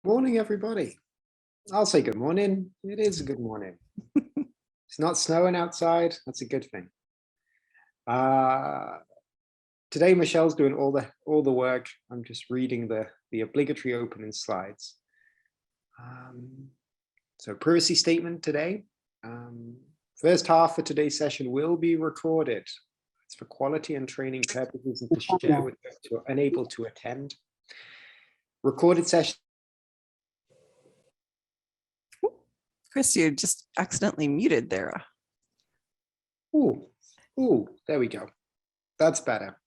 Morning, everybody. I'll say good morning. It is a good morning. It's not snowing outside. That's a good thing. Today, Michelle's doing all the work. I'm just reading the obligatory opening slides. So privacy statement today. First half of today's session will be recorded. It's for quality and training purposes and to share with those who are unable to attend. Recorded session. Chris, you just accidentally muted there. Ooh, there we go. That's better.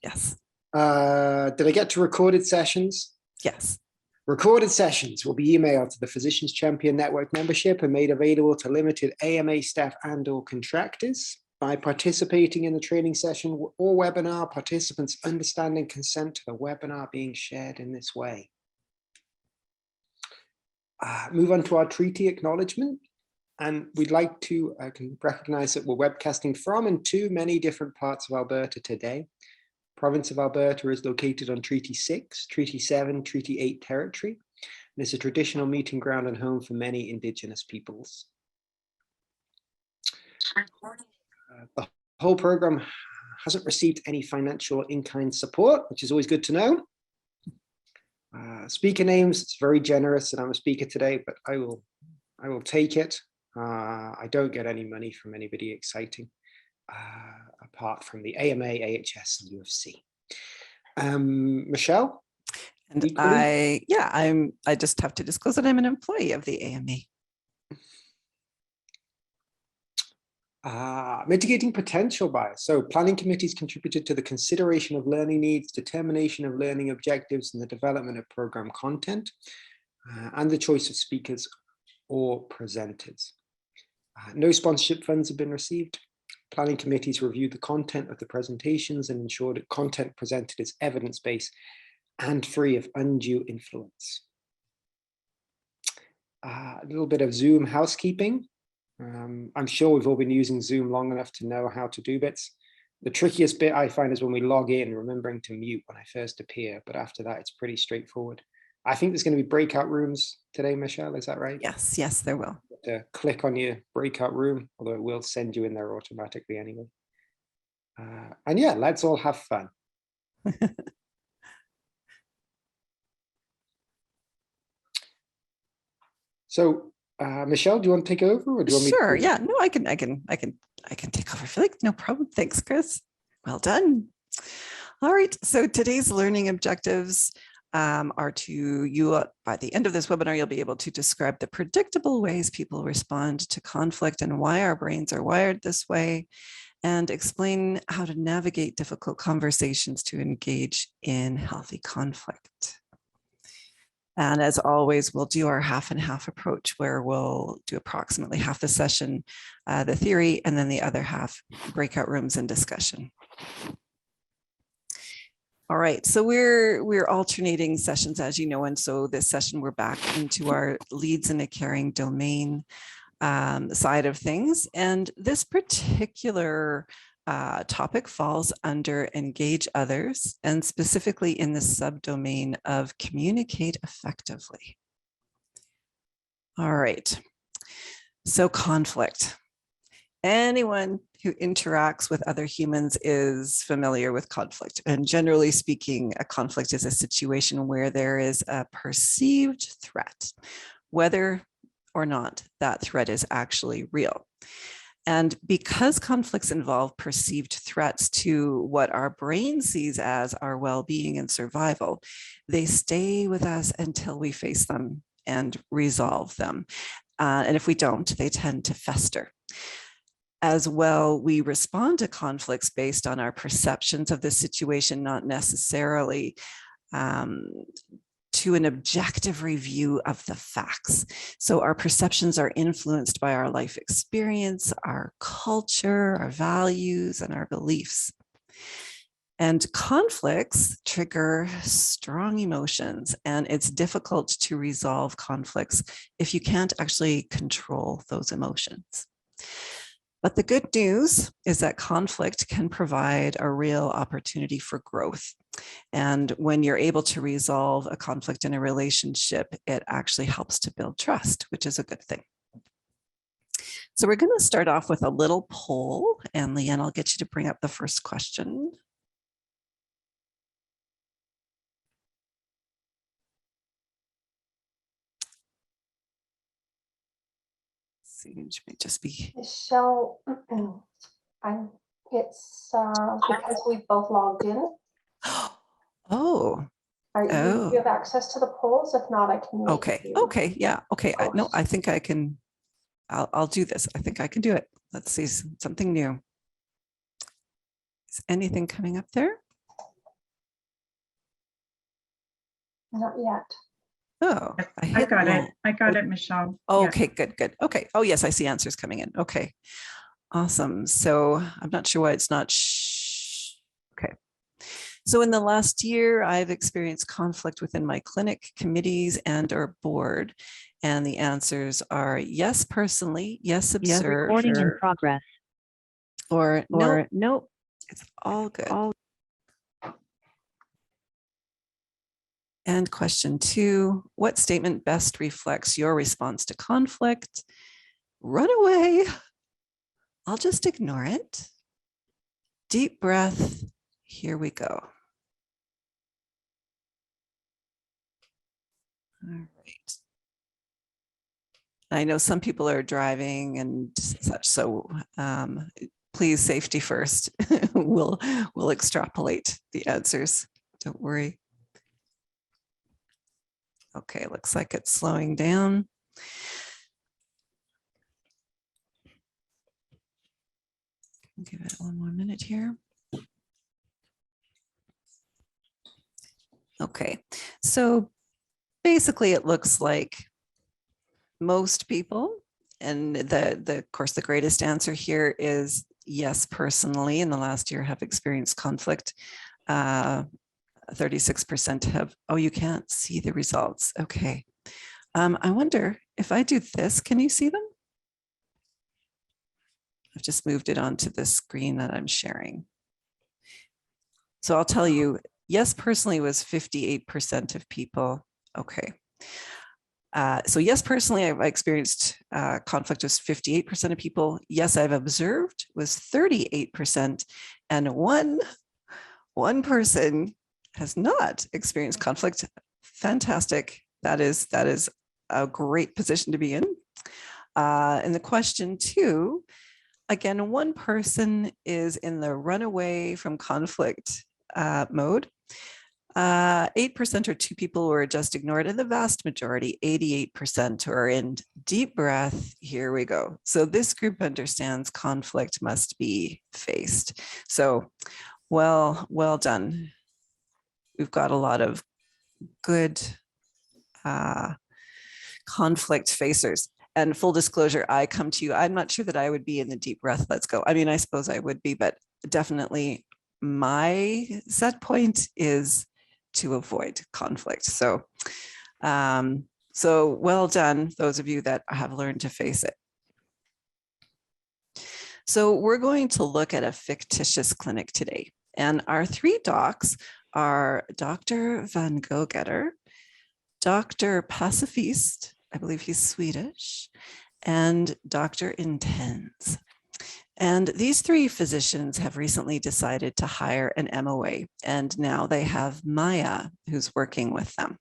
Yes. Did I get to recorded sessions? Yes. Recorded sessions will be emailed to the Physicians Champion Network membership and made available to limited AMA staff and/or contractors. By participating in the training session or webinar, participants understand and consent to the webinar being shared in this way. Move on to our treaty acknowledgement. And we'd like to recognize that we're webcasting from and to many different parts of Alberta today. Province of Alberta is located on Treaty 6, Treaty 7, Treaty 8 territory. And it's a traditional meeting ground and home for many Indigenous peoples. The whole program hasn't received any financial in-kind support, which is always good to know. Speaker names, it's very generous and I'm a speaker today, but I will take it. I don't get any money from anybody exciting, apart from the AMA, AHS, and UFC. Michelle? And I just have to disclose that I'm an employee of the AMA. Mitigating potential bias. So planning committees contributed to the consideration of learning needs, determination of learning objectives, and the development of program content, and the choice of speakers or presenters. No sponsorship funds have been received. Planning committees reviewed the content of the presentations and ensured that content presented is evidence-based and free of undue influence. A little bit of Zoom housekeeping. I'm sure we've all been using Zoom long enough to know how to do bits. The trickiest bit I find is when we log in, remembering to mute when I first appear, but after that, it's pretty straightforward. I think there's going to be breakout rooms today, Michelle, is that right? Yes, there will. To click on your breakout room, although it will send you in there automatically anyway. And yeah, let's all have fun. So, Michelle, do you want to take over, or do you want me? Sure. Yeah. No, I can take over. I feel like no problem. Thanks, Chris. Well done. All right. So today's learning objectives are by the end of this webinar, you'll be able to describe the predictable ways people respond to conflict and why our brains are wired this way, and explain how to navigate difficult conversations to engage in healthy conflict. And as always, we'll do our half and half approach, where we'll do approximately half the session, the theory, and then the other half breakout rooms and discussion. All right, so we're alternating sessions, as you know, and so this session we're back into our leads in a caring domain side of things, and this particular topic falls under engage others, and specifically in the subdomain of communicate effectively. All right, so conflict. Anyone who interacts with other humans is familiar with conflict. And generally speaking, a conflict is a situation where there is a perceived threat, whether or not that threat is actually real. And because conflicts involve perceived threats to what our brain sees as our well-being and survival, they stay with us until we face them and resolve them. And if we don't, they tend to fester. As well, we respond to conflicts based on our perceptions of the situation, not necessarily to an objective review of the facts. So our perceptions are influenced by our life experience, our culture, our values, and our beliefs. And conflicts trigger strong emotions, and it's difficult to resolve conflicts if you can't actually control those emotions. But the good news is that conflict can provide a real opportunity for growth. And when you're able to resolve a conflict in a relationship, it actually helps to build trust, which is a good thing. So we're going to start off with a little poll, and Leanne, I'll get you to bring up the first question. Which may just be Michelle. It's because we both logged in. Oh. Do you have access to the polls? If not, I can make Okay. you. Okay. Yeah. Okay. No, I think I can. I'll do this. I think I can do it. Let's see something new. Is anything coming up there? Not yet. Oh, I got it. I got it, Michelle. Okay, good, good. Okay. Oh, yes, I see answers coming in. Okay, awesome. So I'm not sure why it's not. Okay. So in the last year, I've experienced conflict within my clinic, committees, and or board. And the answers are yes, personally, yes, observed. Yes, recording in progress. Or no, nope. It's all good. And question 2, what statement best reflects your response to conflict? Run away. I'll just ignore it. Deep breath. Here we go. All right. I know some people are driving and such, so please, safety first. We'll extrapolate the answers. Don't worry. Okay, looks like it's slowing down. Give it one more minute here. Okay, so basically it looks like most people, and of course the greatest answer here is yes, personally in the last year have experienced conflict. 36% have, oh, you can't see the results. Okay. I wonder if I do this, can you see them? I've just moved it onto the screen that I'm sharing. So I'll tell you, yes, personally was 58% of people. Okay. So yes, personally, I've experienced conflict was 58% of people. Yes, I've observed was 38%. And one person has not experienced conflict. Fantastic. That is a great position to be in. And the question 2, again, one person is in the runaway from conflict mode. 8% are 2 people who are just ignored, and the vast majority, 88%, are in deep breath. Here we go. So this group understands conflict must be faced. So well done. We've got a lot of good conflict facers. And full disclosure, I come to you, I'm not sure that I would be in the deep breath, let's go. I mean, I suppose I would be, but definitely my set point is to avoid conflict. So, so well done, those of you that have learned to face it. So we're going to look at a fictitious clinic today. And our 3 docs are Dr. Van Gogetter, Dr. Pacifist, I believe he's Swedish, and Dr. Intens. And these 3 physicians have recently decided to hire an MOA, and now they have Maya who's working with them.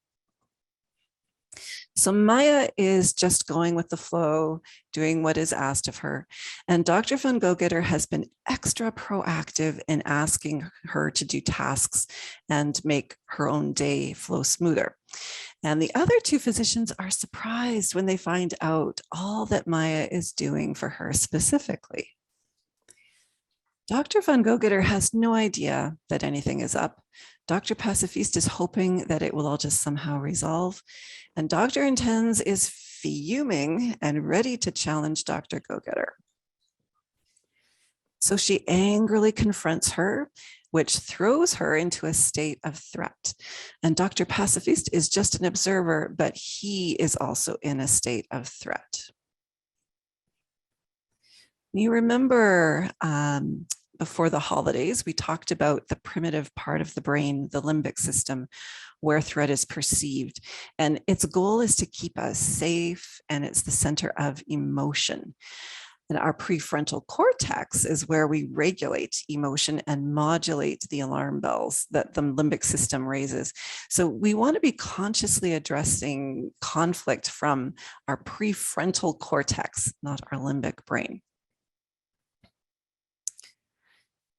So Maya is just going with the flow, doing what is asked of her. And Dr. Van Gogetter has been extra proactive in asking her to do tasks and make her own day flow smoother. And the other 2 physicians are surprised when they find out all that Maya is doing for her specifically. Dr. Van Gogetter has no idea that anything is up. Dr. Pacifist is hoping that it will all just somehow resolve. And Dr. Intens is fuming and ready to challenge Dr. Gogetter. So she angrily confronts her, which throws her into a state of threat. And Dr. Pacifist is just an observer, but he is also in a state of threat. You remember before the holidays, we talked about the primitive part of the brain, the limbic system, where threat is perceived. And its goal is to keep us safe, and it's the center of emotion. And our prefrontal cortex is where we regulate emotion and modulate the alarm bells that the limbic system raises. So we want to be consciously addressing conflict from our prefrontal cortex, not our limbic brain.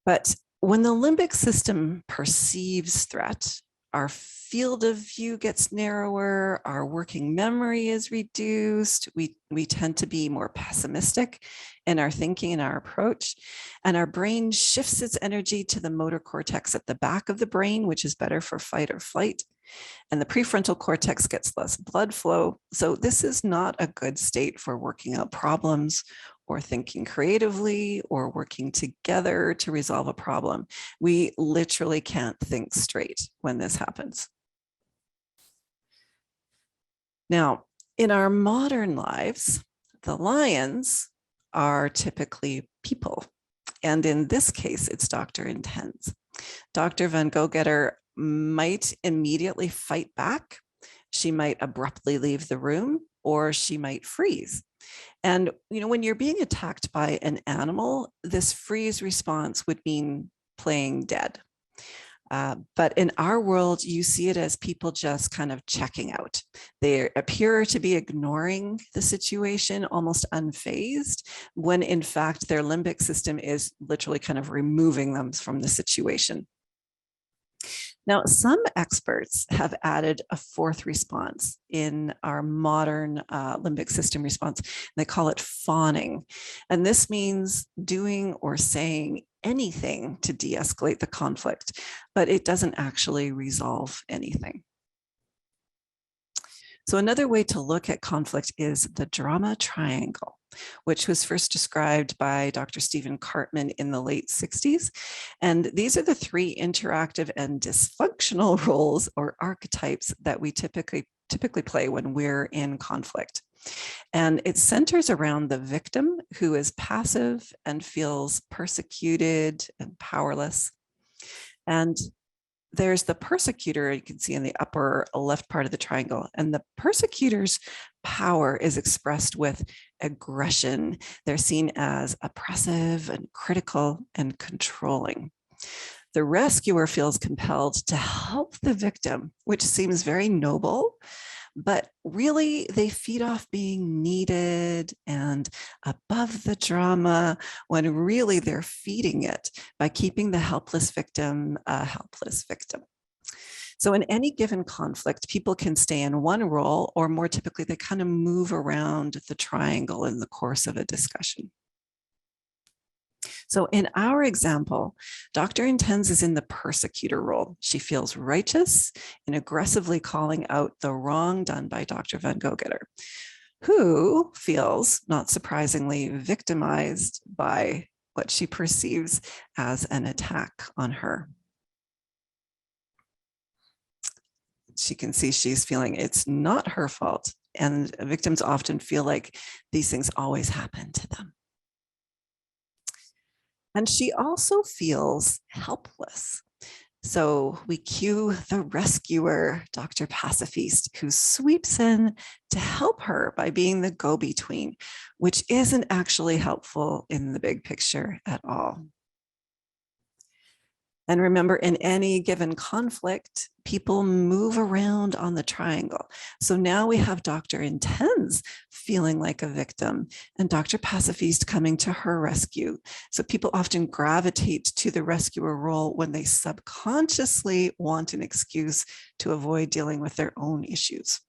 But when the limbic system perceives threat, our field of view gets narrower, our working memory is reduced, we tend to be more pessimistic in our thinking and our approach, and our brain shifts its energy to the motor cortex at the back of the brain, which is better for fight or flight, and the prefrontal cortex gets less blood flow. So this is not a good state for working out problems or thinking creatively or working together to resolve a problem. We literally can't think straight when this happens. Now, in our modern lives, the lions are typically people. And in this case, it's Dr. Intense. Dr. Van Gogetter might immediately fight back. She might abruptly leave the room, or she might freeze. And, when you're being attacked by an animal, this freeze response would mean playing dead. But in our world, you see it as people just kind of checking out. They appear to be ignoring the situation, almost unfazed, when in fact their limbic system is literally kind of removing them from the situation. Now, some experts have added a fourth response in our modern limbic system response. They call it fawning. And this means doing or saying anything to de-escalate the conflict, but it doesn't actually resolve anything. So another way to look at conflict is the drama triangle, which was first described by Dr. Stephen Cartman in the late 60s. And these are the three interactive and dysfunctional roles or archetypes that we typically play when we're in conflict. And it centers around the victim, who is passive and feels persecuted and powerless. And there's the persecutor, you can see in the upper left part of the triangle, and the persecutor's power is expressed with aggression. They're seen as oppressive and critical and controlling. The rescuer feels compelled to help the victim, which seems very noble, but really they feed off being needed and above the drama, when really they're feeding it by keeping the helpless victim a helpless victim. So in any given conflict, people can stay in one role, or more typically, they kind of move around the triangle in the course of a discussion. So in our example, Dr. Intense is in the persecutor role. She feels righteous in aggressively calling out the wrong done by Dr. Van Gogetter, who feels, not surprisingly, victimized by what she perceives as an attack on her. She can see she's feeling it's not her fault, and victims often feel like these things always happen to them. And she also feels helpless. So we cue the rescuer, Dr. Pacifist, who sweeps in to help her by being the go-between, which isn't actually helpful in the big picture at all. And remember, in any given conflict, people move around on the triangle. So now we have Dr. Intense feeling like a victim and Dr. Pacifist coming to her rescue. So people often gravitate to the rescuer role when they subconsciously want an excuse to avoid dealing with their own issues.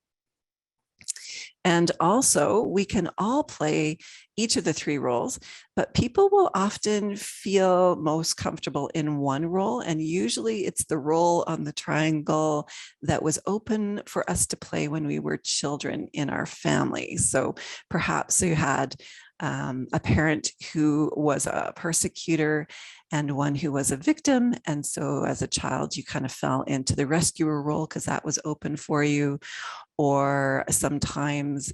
And also, we can all play each of the three roles, but people will often feel most comfortable in one role. And usually it's the role on the triangle that was open for us to play when we were children in our family. So perhaps you had a parent who was a persecutor and one who was a victim. And so as a child, you kind of fell into the rescuer role because that was open for you. Or sometimes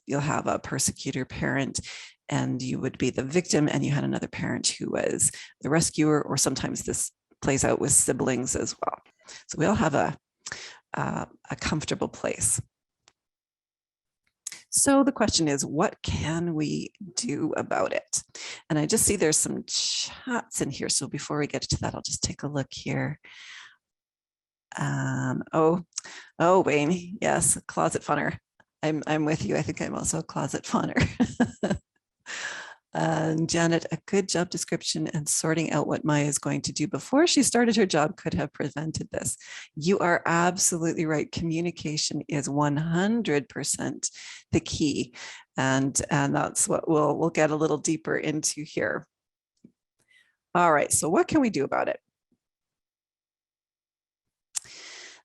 you'll have a persecutor parent and you would be the victim, and you had another parent who was the rescuer, or sometimes this plays out with siblings as well. So we all have a comfortable place. So the question is, what can we do about it? And I just see there's some chats in here. So before we get to that, I'll just take a look here. Oh, Wayne, yes, closet funner. I'm with you. I think I'm also a closet funner. Janet, a good job description and sorting out what Maya is going to do before she started her job could have prevented this. You are absolutely right. Communication is 100% the key. And that's what we'll get a little deeper into here. All right, so what can we do about it?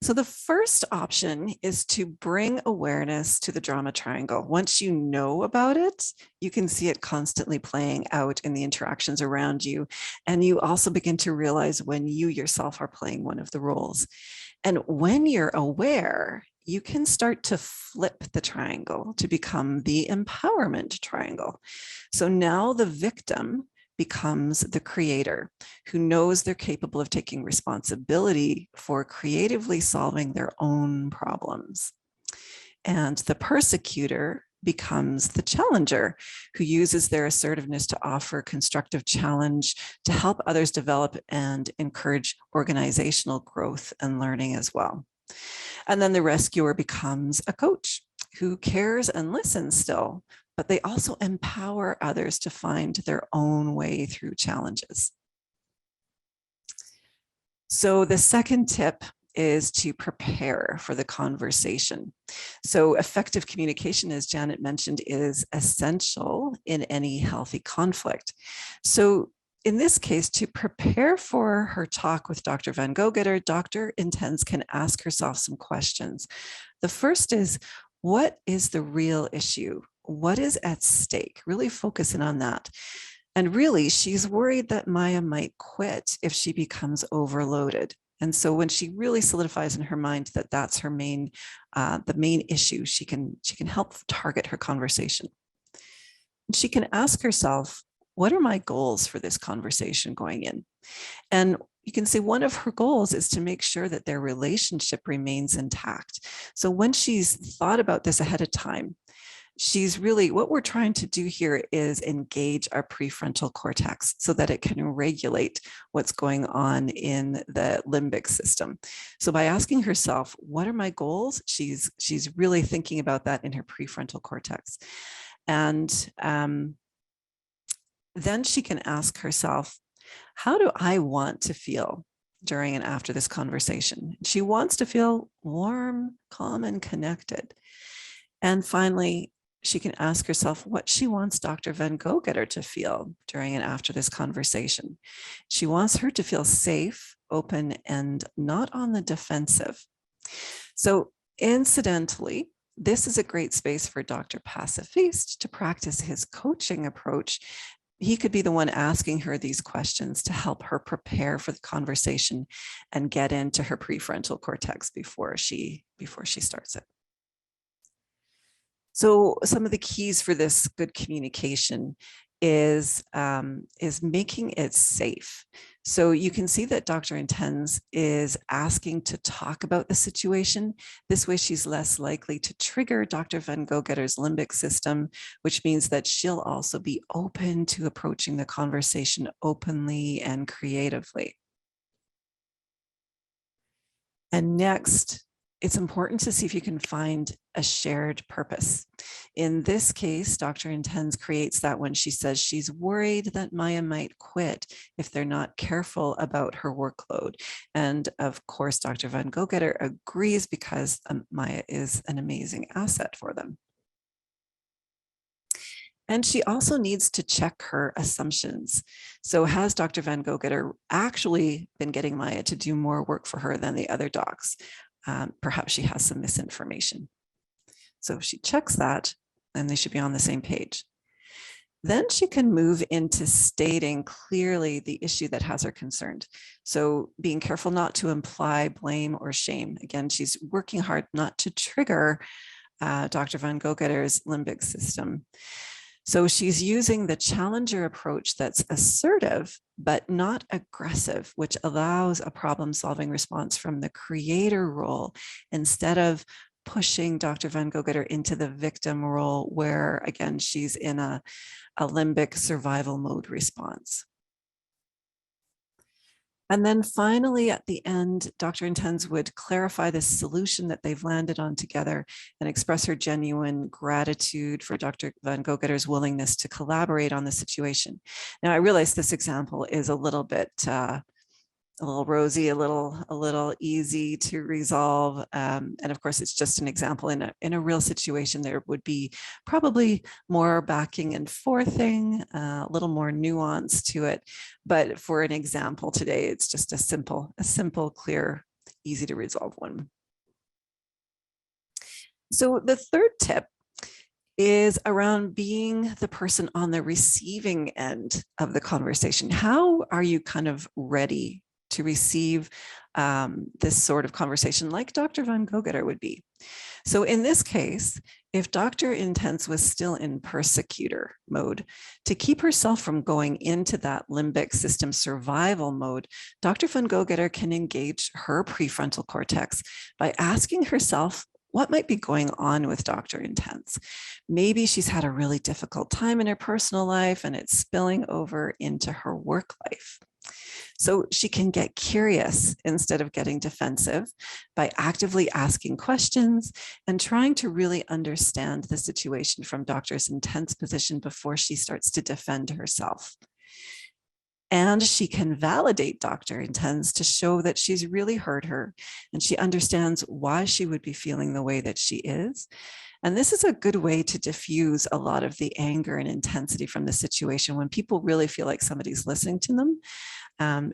So the first option is to bring awareness to the drama triangle. Once you know about it, you can see it constantly playing out in the interactions around you. And you also begin to realize when you yourself are playing one of the roles. And when you're aware, you can start to flip the triangle to become the empowerment triangle. So now the victim becomes the creator who knows they're capable of taking responsibility for creatively solving their own problems. And the persecutor becomes the challenger who uses their assertiveness to offer constructive challenge to help others develop and encourage organizational growth and learning as well. And then the rescuer becomes a coach who cares and listens still, but they also empower others to find their own way through challenges. So the second tip is to prepare for the conversation. So effective communication, as Janet mentioned, is essential in any healthy conflict. So in this case, to prepare for her talk with Dr. Van Gogetter, Dr. Intense can ask herself some questions. The first is, what is the real issue? What is at stake? Really focusing on that. And really, she's worried that Maya might quit if she becomes overloaded. And so when she really solidifies in her mind that that's her main, the main issue, she can help target her conversation. She can ask herself, what are my goals for this conversation going in? And you can see one of her goals is to make sure that their relationship remains intact. So when she's thought about this ahead of time, she's really, what we're trying to do here is engage our prefrontal cortex so that it can regulate what's going on in the limbic system. So by asking herself, what are my goals? She's really thinking about that in her prefrontal cortex. And then she can ask herself, how do I want to feel during and after this conversation? She wants to feel warm, calm, and connected. And finally, she can ask herself what she wants Dr. Van Gogetter to feel during and after this conversation. She wants her to feel safe, open, and not on the defensive. So incidentally, this is a great space for Dr. Pacifist to practice his coaching approach. He could be the one asking her these questions to help her prepare for the conversation and get into her prefrontal cortex before she starts it. So some of the keys for this good communication is making it safe. So you can see that Dr. Intense is asking to talk about the situation. This way she's less likely to trigger Dr. Van Gogetter's limbic system, which means that she'll also be open to approaching the conversation openly and creatively. And next, it's important to see if you can find a shared purpose. In this case, Dr. Intense creates that when she says she's worried that Maya might quit if they're not careful about her workload. And of course, Dr. Van Gogetter agrees because Maya is an amazing asset for them. And she also needs to check her assumptions. So has Dr. Van Gogetter actually been getting Maya to do more work for her than the other docs? Perhaps she has some misinformation. So if she checks that, then they should be on the same page. Then she can move into stating clearly the issue that has her concerned. So being careful not to imply blame or shame. Again, she's working hard not to trigger Dr. Van Gogetter's limbic system. So she's using the challenger approach that's assertive, but not aggressive, which allows a problem-solving response from the creator role instead of pushing Dr. Van Gogeter into the victim role where, again, she's in a limbic survival mode response. And then finally, at the end, Dr. Intense would clarify the solution that they've landed on together and express her genuine gratitude for Dr. Van Gogeter's willingness to collaborate on the situation. Now, I realize this example is a little bit a little rosy, a little easy to resolve. And of course, it's just an example. In a real situation, there would be probably more backing and forthing, a little more nuance to it. But for an example today, it's just a simple, clear, easy to resolve one. So the third tip is around being the person on the receiving end of the conversation. How are you kind of ready to receive this sort of conversation like Dr. Van Gogeter would be? So in this case, if Dr. Intense was still in persecutor mode, to keep herself from going into that limbic system survival mode, Dr. Van Gogeter can engage her prefrontal cortex by asking herself what might be going on with Dr. Intense. Maybe she's had a really difficult time in her personal life and it's spilling over into her work life. So she can get curious instead of getting defensive by actively asking questions and trying to really understand the situation from Dr. Intense's position before she starts to defend herself. And she can validate Dr. Intense to show that she's really heard her and she understands why she would be feeling the way that she is. And this is a good way to diffuse a lot of the anger and intensity from the situation. When people really feel like somebody's listening to them,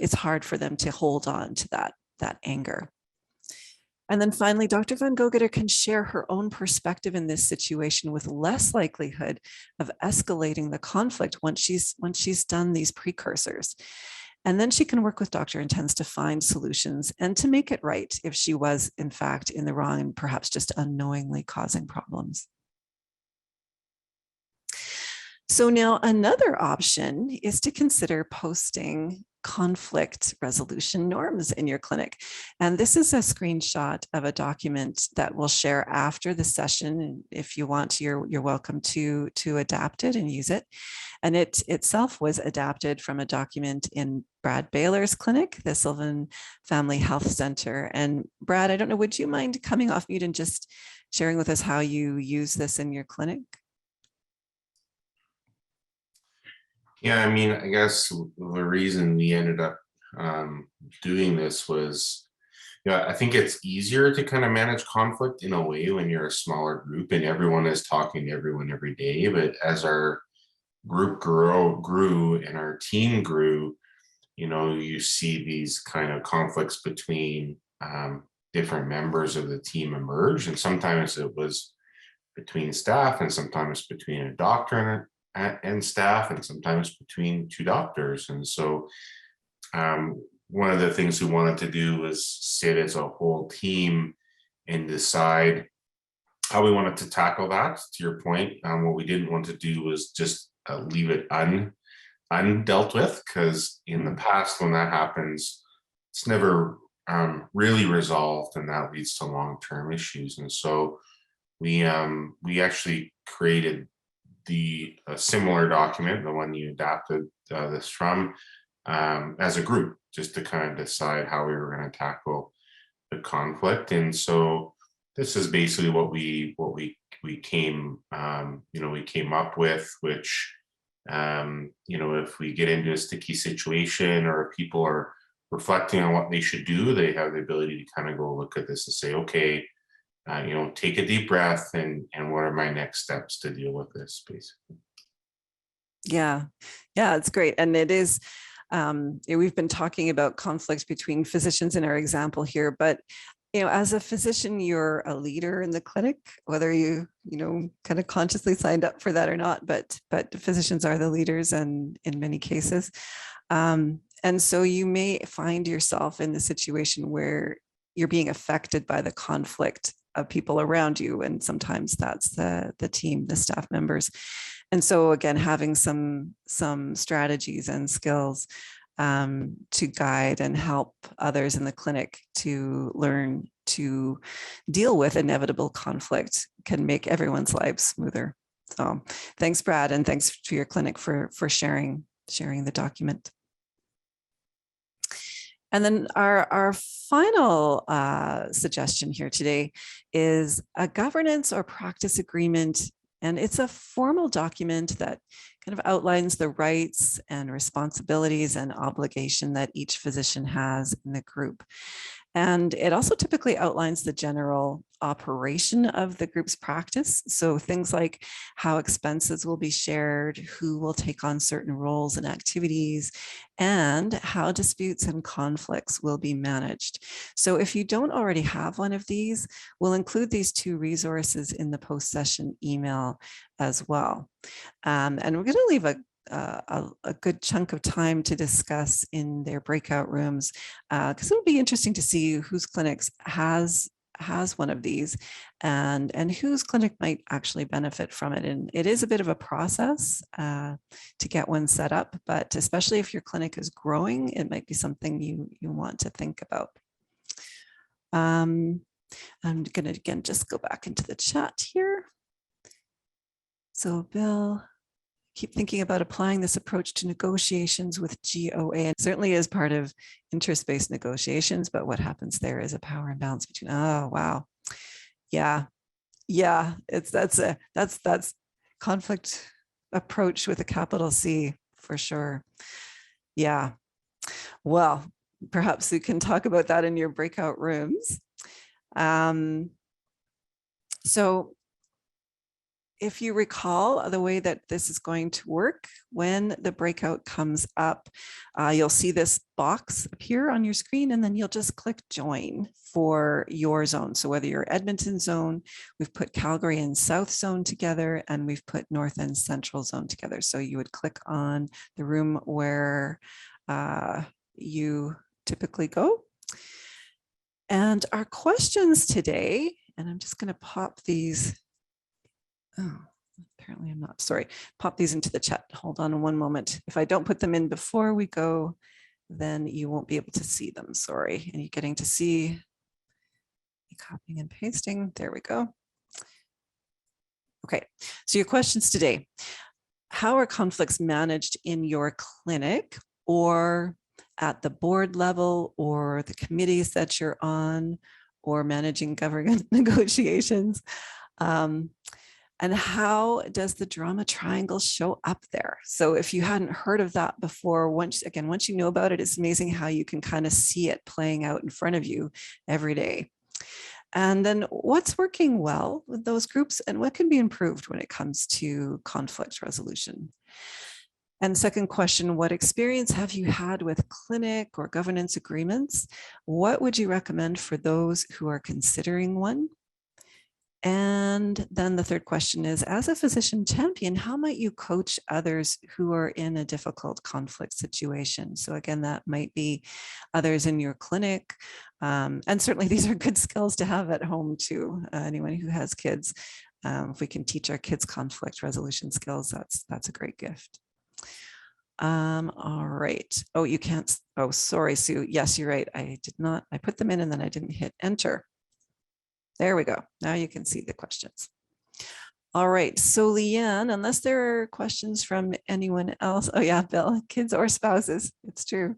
it's hard for them to hold on to that anger. And then finally, Dr. Van Gogeter can share her own perspective in this situation with less likelihood of escalating the conflict once she's done these precursors. And then she can work with Dr. Intense to find solutions and to make it right if she was in fact in the wrong and perhaps just unknowingly causing problems. So now another option is to consider posting conflict resolution norms in your clinic. And this is a screenshot of a document that we'll share after the session. And if you want, you're welcome to adapt it and use it. And it itself was adapted from a document in Brad Baylor's clinic, the Sylvan Family Health Center. And Brad, I don't know, would you mind coming off mute and just sharing with us how you use this in your clinic? Yeah, I mean, I guess the reason we ended up doing this was, I think it's easier to kind of manage conflict in a way when you're a smaller group and everyone is talking to everyone every day. But as our group grew and our team grew, you see these kind of conflicts between different members of the team emerge. And sometimes it was between staff and sometimes between a doctor and staff, and sometimes between two doctors. And so one of the things we wanted to do was sit as a whole team and decide how we wanted to tackle that. To your point, what we didn't want to do was just leave it undealt with, because in the past, when that happens, it's never really resolved, and that leads to long-term issues. And so we actually created a similar document, the one you adapted this from, as a group, just to kind of decide how we were going to tackle the conflict. And so this is basically what we came up with, which if we get into a sticky situation or if people are reflecting on what they should do, they have the ability to kind of go look at this and say, okay, take a deep breath and what are my next steps to deal with this, basically. Yeah, it's great. And it is, we've been talking about conflict between physicians in our example here, but as a physician, you're a leader in the clinic, whether you kind of consciously signed up for that or not, but physicians are the leaders and in many cases. And so you may find yourself in the situation where you're being affected by the conflict of people around you. And sometimes that's the team, the staff members. And so again, having some strategies and skills to guide and help others in the clinic to learn to deal with inevitable conflict can make everyone's lives smoother. So thanks, Brad, and thanks to your clinic for sharing the document. And then our final suggestion here today is a governance or practice agreement. And it's a formal document that kind of outlines the rights and responsibilities and obligation that each physician has in the group. And it also typically outlines the general operation of the group's practice. So things like how expenses will be shared, who will take on certain roles and activities, and how disputes and conflicts will be managed. So if you don't already have one of these, we'll include these 2 resources in the post-session email as well. And we're going to leave a good chunk of time to discuss in their breakout rooms, because it'll be interesting to see whose clinics has one of these and whose clinic might actually benefit from it. And it is a bit of a process to get one set up, but especially if your clinic is growing, it might be something you want to think about. I'm going to again just go back into the chat here. So Bill, keep thinking about applying this approach to negotiations with GOA. And certainly is part of interest-based negotiations, but what happens there is a power imbalance between, oh, wow. Yeah, that's conflict approach with a capital C for sure. Yeah, well, perhaps you can talk about that in your breakout rooms. So if you recall the way that this is going to work, when the breakout comes up, you'll see this box appear on your screen, and then you'll just click join for your zone. So whether you're Edmonton zone, we've put Calgary and South zone together, and we've put North and Central zone together. So you would click on the room where you typically go. And our questions today, and I'm just going to pop these. Oh, apparently I'm not, sorry. Pop these into the chat. Hold on one moment. If I don't put them in before we go, then you won't be able to see them, sorry. And you're getting to see copying and pasting. There we go. Okay, so your questions today. How are conflicts managed in your clinic or at the board level or the committees that you're on or managing government negotiations? And how does the drama triangle show up there? So if you hadn't heard of that before, once you know about it, it's amazing how you can kind of see it playing out in front of you every day. And then what's working well with those groups and what can be improved when it comes to conflict resolution? And second question, what experience have you had with clinic or governance agreements? What would you recommend for those who are considering one? And then the third question is, as a physician champion, how might you coach others who are in a difficult conflict situation? So again, that might be others in your clinic. And certainly these are good skills to have at home too. Anyone who has kids, if we can teach our kids conflict resolution skills, that's a great gift. All right. Oh, you can't. Oh, sorry, Sue. Yes, you're right. I put them in and then I didn't hit enter. There we go. Now you can see the questions. All right. So Leanne, unless there are questions from anyone else. Oh yeah, Bill, kids or spouses. It's true.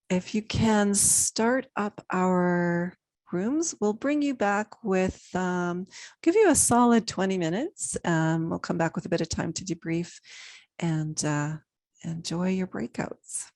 If you can start up our rooms, we'll bring you back with, give you a solid 20 minutes. We'll come back with a bit of time to debrief and enjoy your breakouts.